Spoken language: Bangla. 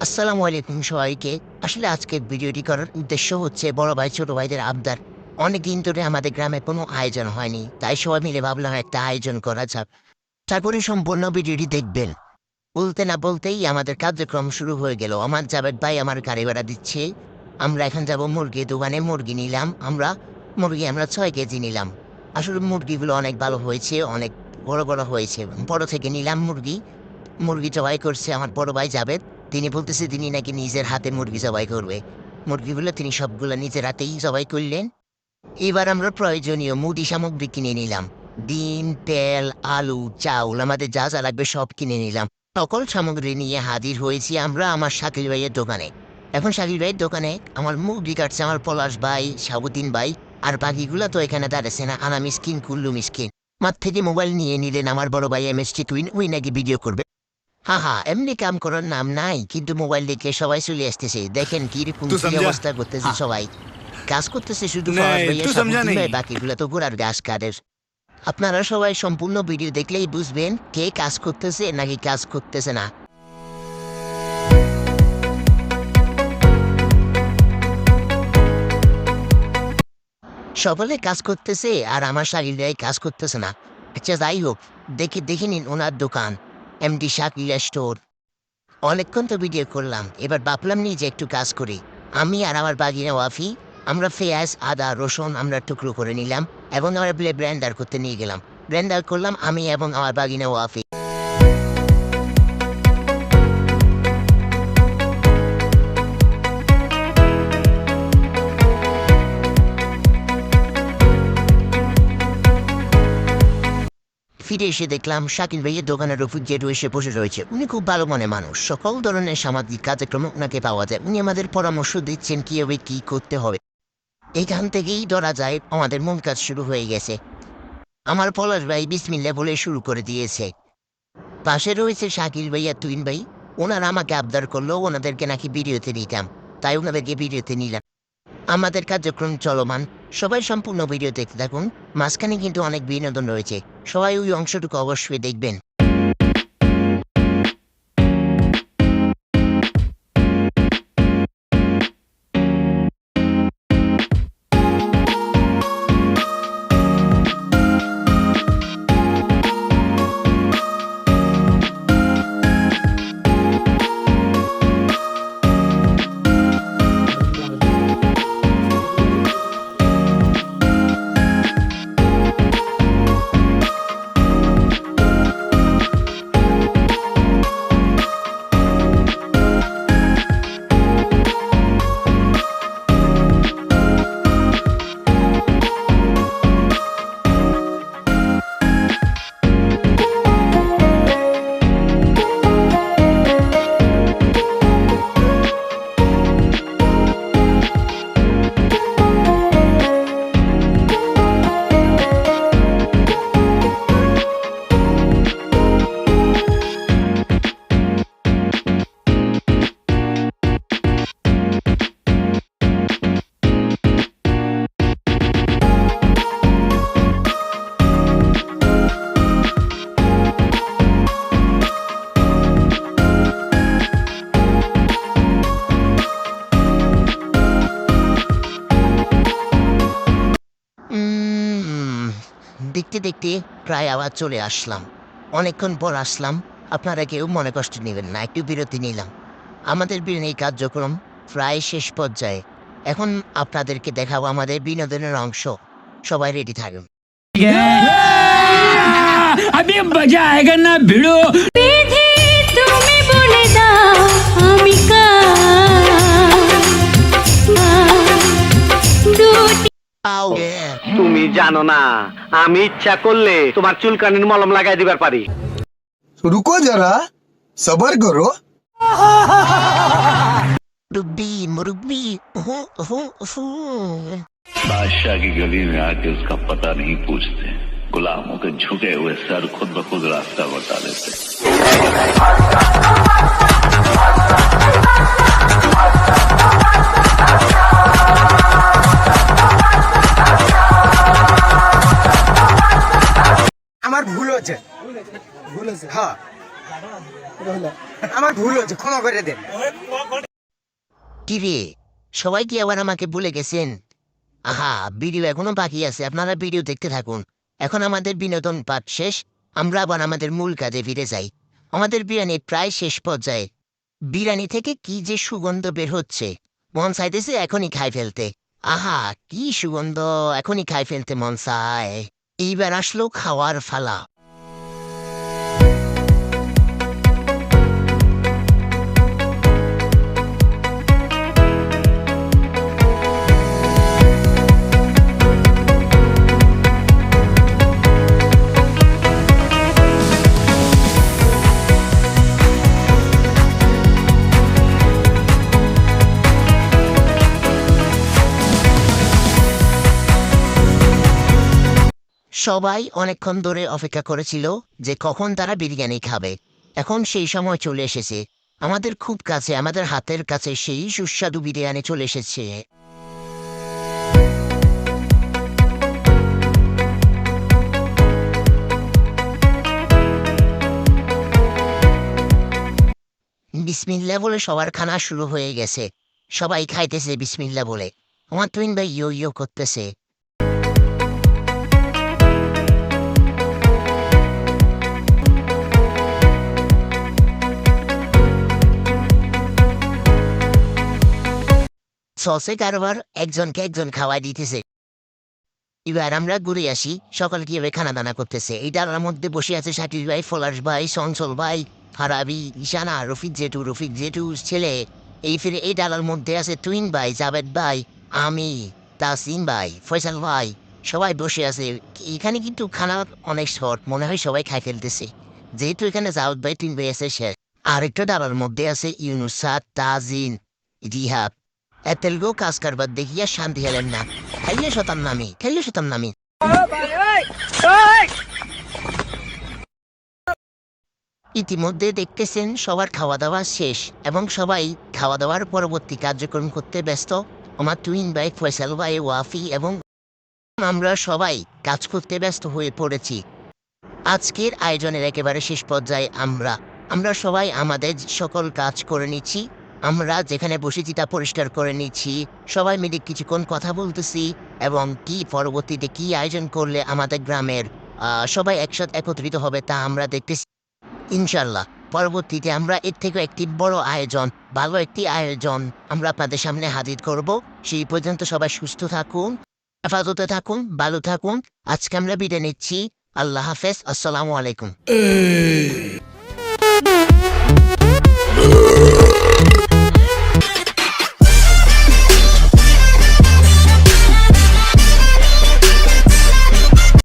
আসসালামু আলাইকুম সবাইকে। আসলে আজকের ভিডিওটি করার উদ্দেশ্য হচ্ছে বড় ভাই ছোট ভাইদের আবদার। অনেকদিন ধরে আমাদের গ্রামে কোনো আয়োজন হয়নি, তাই সবাই মিলে ভাবলাম একটা আয়োজন করা যাক। তারপরে সম্পূর্ণ ভিডিওটি দেখবেন। বলতে না বলতেই আমাদের কার্যক্রম শুরু হয়ে গেল। আমার জাবেদ ভাই আমার গাড়ি ভাড়া দিচ্ছে। আমরা এখন যাব মুরগির দোকানে। মুরগি নিলাম আমরা 6 কেজি নিলাম। আসলে মুরগিগুলো অনেক ভালো হয়েছে, অনেক বড় বড় হয়েছে। বড় থেকে নিলাম মুরগি জবাই করছে আমার বড় ভাই জাবেদ। তিনি বলতেছে তিনি নাকি নিজের হাতে মুরগি জবাই করবে। মুরগিগুলো তিনি সবগুলো নিজের হাতেই জবাই করলেন। এবার আমরা প্রয়োজনীয় মুদি সামগ্রী কিনে নিলাম। ডিম, তেল, আলু, চাউল, আমাদের যা যা লাগবে সব কিনে নিলাম। সকল সামগ্রী নিয়ে হাজির হয়েছি আমরা আমার শাকিল ভাইয়ের দোকানে। এখন শাকিল ভাইয়ের দোকানে আমার মুরগি কাটছে আমার পলাশ ভাই, সাবুদ্দিন ভাই। আর বাকিগুলো তো এখানে দাঁড়াচ্ছে না, আনা মিসকিন, কুল্লু মিসকিন। মাঠ থেকে মোবাইল নিয়ে নিলেন আমার বড় ভাই MST টুইন, ওই নাকি ভিডিও করবে। হা, এমনি কাম করার নাম নাই, কিন্তু মোবাইল দেখে সবাই চলে আসতেছে। দেখেন কিরকম কি অবস্থা করতেছে সবাই। কাজ করতেছে শুধু ফরাজ ভাইয়া, সাবুদ্দিন ভাই, বাকিগুলো তো ঘোড়ার ঘাস কাটের। আপনারা সবাই সম্পূর্ণ ভিডিও দেখলেই বুঝবেন কে কাজ করতেছে নাকি কাজ করতেছে না। সকলে কাজ করতেছে আর আমার শাকিল ভাই কাজ করতেছে না। আচ্ছা যাই হোক, দেখে নিন ওনার দোকান, MD শাকিল স্টোর। অনেকক্ষণ তো ভিডিও করলাম, এবার ভাবলাম নিজে একটু কাজ করি। আমি আর আমার বাগিনা ওয়াফি, আমরা পেঁয়াজ, আদা, রসুন আমরা টুকরো করে নিলাম এবং আমরা ব্লেন্ডার করতে নিয়ে গেলাম। ব্লেন্ডার করলাম আমি এবং আমার বাগিনা ওয়াফি। ফিরে এসে দেখলাম শাকিল ভাইয়ের দোকানের উপর জেঠু এসে বসে রয়েছে। উনি খুব ভালো মনে মানুষ, সকল ধরনের সামাজিক কার্যক্রমে ওনাকে পাওয়া যায়। উনি আমাদের পরামর্শ দিচ্ছেন কীভাবে কী করতে হবে। এইখান থেকেই ধরা যায় আমাদের মূল কাজ শুরু হয়ে গেছে। আমার পলাশ ভাই বিসমিল্লাহ বলে শুরু করে দিয়েছে। পাশে রয়েছে শাকিল ভাই আর তুইন ভাই। ওনারা আমাকে আবদার করলো ওনাদেরকে নাকি ভিডিওতে নিতাম, তাই ওনাদেরকে ভিডিওতে নিলাম। আমাদের কার্যক্রম চলমান, সবাই সম্পূর্ণ ভিডিও দেখতে থাকুন। মাঝখানে কিন্তু অনেক বিনোদন রয়েছে, সবাই ওই অংশটুকু অবশ্যই দেখবেন। দেখতে দেখতে প্রায় আবার চলে আসলাম। অনেকক্ষণ পর আসলাম, আপনারা কেউ মনে কষ্ট নেবেন না, একটু বিরতি নিলাম। আমাদের এই কার্যক্রম প্রায় শেষ পর্যায়ে। এখন আপনাদেরকে দেখাবো আমাদের বিনোদনের অংশ। সবাই রেডি থাকুন। अभी मजा आएगा ना भिड़ो। তুমি বলে দাও আমি আও তুমি জানো না আমি ইচ্ছা করলে তোমার চুলকানির মলম লাগাই দিবার পারি। रुको जरा सबर करो। मुरुब्बी बादशाह की गली में आके उसका पता नहीं पूछते, गुलामों के झुके हुए सर खुद ब खुद रास्ता बता देते। আমার ভুল হচ্ছে হ্যাঁ আমার ভুল হচ্ছে, ক্ষমা করে দেন। কি রে, সবাই কি আবার আমাকে ভুলে গেছেন? আহা, ভিডিও এখনো বাকি আছে, আপনারা ভিডিও দেখতে থাকুন। এখন আমাদের বিনোদন পাঠ শেষ, আমরা আবার আমাদের মূল কাজে ফিরে যাই। আমাদের বিরিয়ানি প্রায় শেষ পর্যায়ে। বিরিয়ানি থেকে কি যে সুগন্ধ বের হচ্ছে, মন চাইতেছে এখনই খাই ফেলতে। আহা, কি সুগন্ধ, এখনই খাই ফেলতে মন চায়। এইবার আসলো খাওয়ার ফালা। সবাই অনেকক্ষণ ধরে অপেক্ষা করেছিল যে কখন তারা বিরিয়ানি খাবে। এখন সেই সময় চলে এসেছে। আমাদের খুব কাছে, আমাদের হাতের কাছে সেই সুস্বাদু বিরিয়ানি চলে এসেছে। বিসমিল্লা বলে সবার খানা শুরু হয়ে গেছে। সবাই খাইতেছে বিসমিল্লা বলে। আমার তুইন ভাই ইয়ো ইয়ো করতেছে। সসে কারবার একজনকে একজন খাওয়াই দিতেছে। এবার আমরা ঘুরে আসি সকাল কিভাবে খানা দানা করতেছে। এই ডালার মধ্যে বসে আছে সাটির ভাই, ফলাস ভাই, চঞ্চল ভাই, ফারাবি, ইশানা, রফিক জেঠু ছেলে। এই ফিরে এই ডালার মধ্যে আছে তুইন ভাই, জাবেদ ভাই, আমি, তাসিম ভাই, ফয়সাল ভাই, সবাই বসে আছে। এখানে কিন্তু খানা অনেক শর্ট, মনে হয় সবাই খাই ফেলতেছে। যেহেতু এখানে জাউদ ভাই, তুইন ভাই আছে শেষ। আরেকটা ডালার মধ্যে আছে ইউনুসাদ, তাজিন, রিহাব। এতেলগো কাজ কারবার দেখিয়া শান্তি হলেন না। খাইলে শতাম নামি। ইতিমধ্যে দেখতেছেন সবার খাওয়া দাওয়া শেষ এবং সবাই খাওয়া দাওয়ার পরবর্তী কার্যক্রম করতে ব্যস্ত। আমার টুইন ভাই, ফয়সাল ভাই, ওয়াফি এবং আমরা সবাই কাজ করতে ব্যস্ত হয়ে পড়েছি। আজকের আয়োজনের একেবারে শেষ পর্যায়ে আমরা সবাই আমাদের সকল কাজ করে নিচ্ছি। আমরা যেখানে বসেছি তা পরিষ্কার করে নিচ্ছি। সবাই মিলে কিছুক্ষণ কথা বলতেছি এবং কি পরবর্তীতে কি আয়োজন করলে আমাদের গ্রামের সবাই একসাথে একত্রিত হবে তা আমরা দেখতেছি। ইনশাল্লাহ পরবর্তীতে আমরা এর থেকে একটি বড় আয়োজন, ভালো একটি আয়োজন আমরা আপনাদের সামনে হাজির করব। সেই পর্যন্ত সবাই সুস্থ থাকুন, হেফাজতে থাকুন, ভালো থাকুন। আজকে আমরা বিদায় নিচ্ছি। আল্লাহ হাফেজ, আসসালামু আলাইকুম।